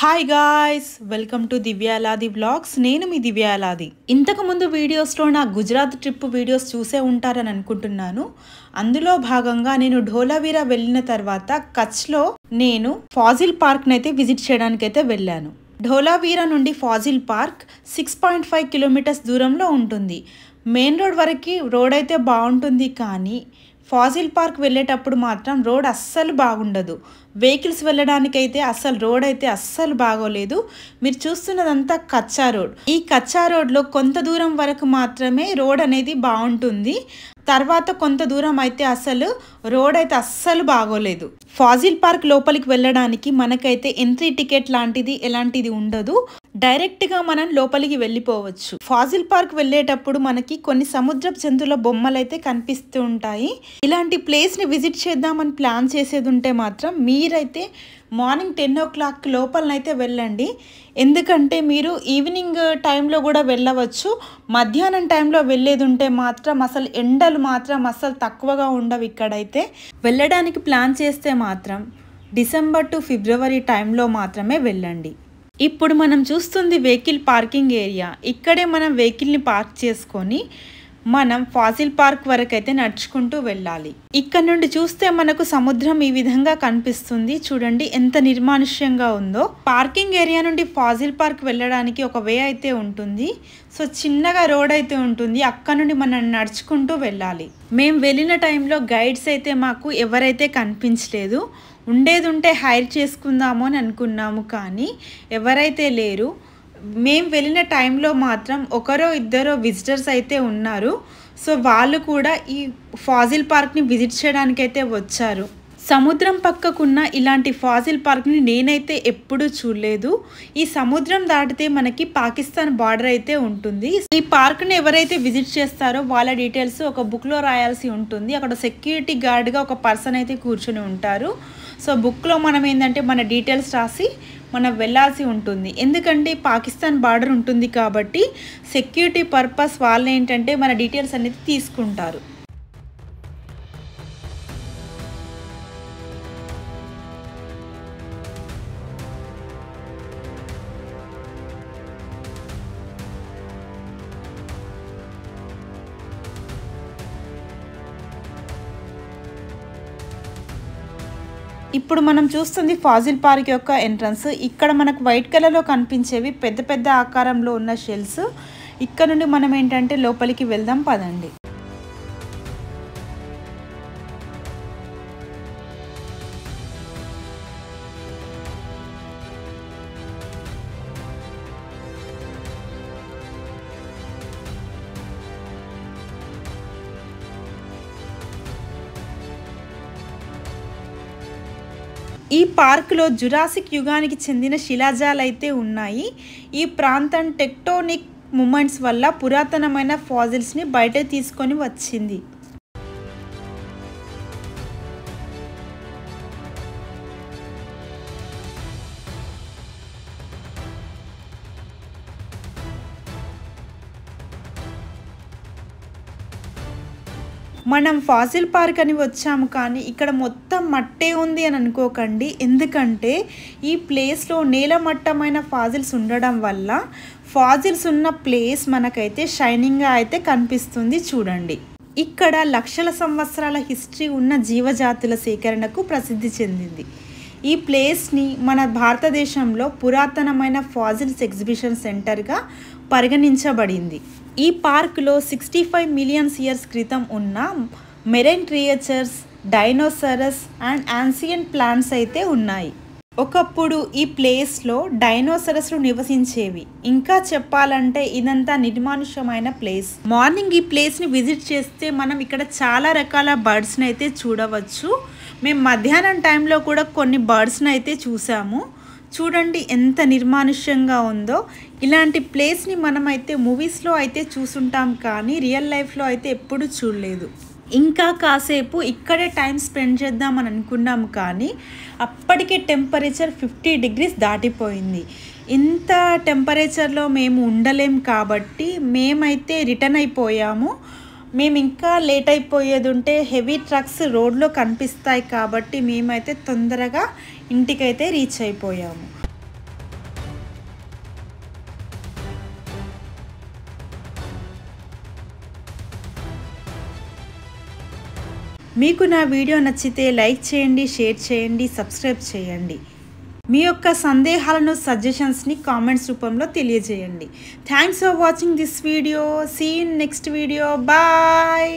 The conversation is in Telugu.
Hi guys, welcome to Divyaladi vlogs. నేను మీ దివ్యాలాది. ఇంతకుముందు వీడియోస్లో నా గుజరాత్ ట్రిప్ వీడియోస్ చూసే ఉంటారని అనుకుంటున్నాను. అందులో భాగంగా నేను ధోలావీరా వెళ్ళిన తర్వాత కచ్లో నేను ఫాజిల్ పార్క్ని అయితే విజిట్ చేయడానికైతే వెళ్ళాను. ధోలావీరా నుండి ఫాజిల్ పార్క్ 6.5 కిలోమీటర్స్ దూరంలో ఉంటుంది. మెయిన్ రోడ్ వరకు రోడ్ అయితే బాగుంటుంది, కానీ ఫాజిల్ పార్క్ వెళ్ళేటప్పుడు మాత్రం రోడ్ అస్సలు బాగుండదు. వెహికల్స్ వెళ్ళడానికైతే అస్సలు రోడ్ అయితే అస్సలు బాగోలేదు. మీరు చూస్తున్నదంతా కచ్చా రోడ్. ఈ కచ్చా రోడ్లో కొంత దూరం వరకు మాత్రమే రోడ్ అనేది బాగుంటుంది. తర్వాత కొంత దూరం అయితే అసలు రోడ్ అయితే అస్సలు బాగోలేదు. ఫాజిల్ పార్క్ లోపలికి వెళ్ళడానికి మనకైతే ఎంట్రీ టికెట్ లాంటిది ఎలాంటిది ఉండదు. డైరెక్ట్గా మనం లోపలికి వెళ్ళిపోవచ్చు. ఫాజిల్ పార్క్ వెళ్ళేటప్పుడు మనకి కొన్ని సముద్రపు జంతువుల బొమ్మలు అయితే కనిపిస్తూ ఉంటాయి. ఇలాంటి ప్లేస్ని విజిట్ చేద్దామని ప్లాన్ చేసేది ఉంటే మాత్రం మీరైతే మార్నింగ్ 10 o'clock లోపలనైతే వెళ్ళండి. ఎందుకంటే మీరు ఈవినింగ్ టైంలో కూడా వెళ్ళవచ్చు. మధ్యాహ్నం టైంలో వెళ్ళేది ఉంటే మాత్రం అసలు ఎండలు మాత్రం అసలు తక్కువగా ఉండవు. ఇక్కడైతే వెళ్ళడానికి ప్లాన్ చేస్తే మాత్రం డిసెంబర్ టు ఫిబ్రవరి టైంలో మాత్రమే వెళ్ళండి. ఇప్పుడు మనం చూస్తుంది వెహికల్ పార్కింగ్ ఏరియా. ఇక్కడే మనం వెహికల్ని పార్క్ చేసుకొని మనం ఫాజిల్ పార్క్ వరకు అయితే నడుచుకుంటూ వెళ్ళాలి. ఇక్కడ నుండి చూస్తే మనకు సముద్రం ఈ విధంగా కనిపిస్తుంది. చూడండి ఎంత నిర్మానుష్యంగా ఉందో. పార్కింగ్ ఏరియా నుండి ఫాజిల్ పార్క్ వెళ్ళడానికి ఒక వే అయితే ఉంటుంది. సో చిన్నగా రోడ్ అయితే ఉంటుంది. అక్కడ నుండి మనం నడుచుకుంటూ వెళ్ళాలి. మేము వెళ్ళిన టైంలో గైడ్స్ అయితే మాకు ఎవరైతే కనిపించలేదు. ఉండేది ఉంటే హైర్ చేసుకుందాము అని అనుకున్నాము, కానీ ఎవరైతే లేరు. మేము వెళ్ళిన టైంలో మాత్రం ఒకరో ఇద్దరో విజిటర్స్ అయితే ఉన్నారు. సో వాళ్ళు కూడా ఈ ఫాజిల్ పార్క్ని విజిట్ చేయడానికి అయితే వచ్చారు. సముద్రం పక్కకున్న ఇలాంటి ఫాజిల్ పార్క్ని నేనైతే ఎప్పుడూ చూడలేదు. ఈ సముద్రం దాటితే మనకి పాకిస్తాన్ బార్డర్ అయితే ఉంటుంది. ఈ పార్క్ని ఎవరైతే విజిట్ చేస్తారో వాళ్ళ డీటెయిల్స్ ఒక బుక్లో రాయాల్సి ఉంటుంది. అక్కడ సెక్యూరిటీ గార్డ్గా ఒక పర్సన్ అయితే కూర్చొని ఉంటారు. సో బుక్లో మనం ఏంటంటే మన డీటెయిల్స్ రాసి మనం వెళ్ళాల్సి ఉంటుంది. ఎందుకంటే పాకిస్తాన్ బార్డర్ ఉంటుంది కాబట్టి సెక్యూరిటీ పర్పస్ వాళ్ళు ఏంటంటే మన డీటెయిల్స్ అనేది తీసుకుంటారు. ఇప్పుడు మనం చూస్తుంది ఫాజిల్ పార్క్ యొక్క ఎంట్రన్స్. ఇక్కడ మనకు వైట్ కలర్లో కనిపించేవి పెద్ద పెద్ద ఆకారంలో ఉన్న షెల్స్. ఇక్కడ నుండి మనం ఏంటంటే లోపలికి వెళ్దాం పదండి. ఈ పార్కులో జురాసిక్ యుగానికి చెందిన శిలాజాలు అయితే ఉన్నాయి. ఈ ప్రాంతం టెక్టోనిక్ మూమెంట్స్ వల్ల పురాతనమైన ఫాజిల్స్ని బయట తీసుకొని వచ్చింది. మనం ఫాజిల్ పార్క్ అని వచ్చాము, కానీ ఇక్కడ మొత్తం మట్టే ఉంది అని అనుకోకండి. ఎందుకంటే ఈ ప్లేస్లో నేలమట్టమైన ఫాజిల్స్ ఉండడం వల్ల ఫాజిల్స్ ఉన్న ప్లేస్ మనకైతే షైనింగ్గా అయితే కనిపిస్తుంది. చూడండి, ఇక్కడ లక్షల సంవత్సరాల హిస్టరీ ఉన్న జీవజాతుల సేకరణకు ప్రసిద్ధి చెందింది. ఈ ప్లేస్ని మన భారతదేశంలో పురాతనమైన ఫాజిల్స్ ఎగ్జిబిషన్ సెంటర్గా పరిగణించబడింది. ఈ పార్కులో 65 మిలియన్ ఇయర్స్ క్రితం ఉన్న marine creatures, dinosaurs and ancient plants అయితే ఉన్నాయి. ఒకప్పుడు ఈ ప్లేస్లో డైనోసారస్లు నివసించేవి. ఇంకా చెప్పాలంటే ఇదంతా నిర్మానుష్యమైన ప్లేస్. మార్నింగ్ ఈ ప్లేస్ని విజిట్ చేస్తే మనం ఇక్కడ చాలా రకాల బర్డ్స్ని అయితే చూడవచ్చు. మేము మధ్యాహ్నం టైంలో కూడా కొన్ని బర్డ్స్ని అయితే చూసాము. చూడండి ఎంత నిర్మానుష్యంగా ఉందో. ఇలాంటి ప్లేస్ని మనమైతే మూవీస్లో అయితే చూసుంటాం, కానీ రియల్ లైఫ్లో అయితే ఎప్పుడూ చూడలేదు. ఇంకా కాసేపు ఇక్కడే టైం స్పెండ్ చేద్దామని అనుకున్నాము, కానీ అప్పటికే టెంపరేచర్ 50 degrees దాటిపోయింది. ఇంత టెంపరేచర్లో మేము ఉండలేం కాబట్టి మేమైతే రిటర్న్ అయిపోయాము. మేము ఇంకా లేట్ అయిపోయేది ఉంటే హెవీ ట్రక్స్ రోడ్లో కనిపిస్తాయి కాబట్టి మేమైతే తొందరగా ఇంటికైతే రీచ్ అయిపోయాము. మీకు నా వీడియో నచ్చితే లైక్ చేయండి, షేర్ చేయండి, సబ్స్క్రైబ్ చేయండి. మీ యొక్క సందేహాలను సజెషన్స్ని కామెంట్స్ రూపంలో తెలియజేయండి. Thanks for watching this video. See you in next video. Bye.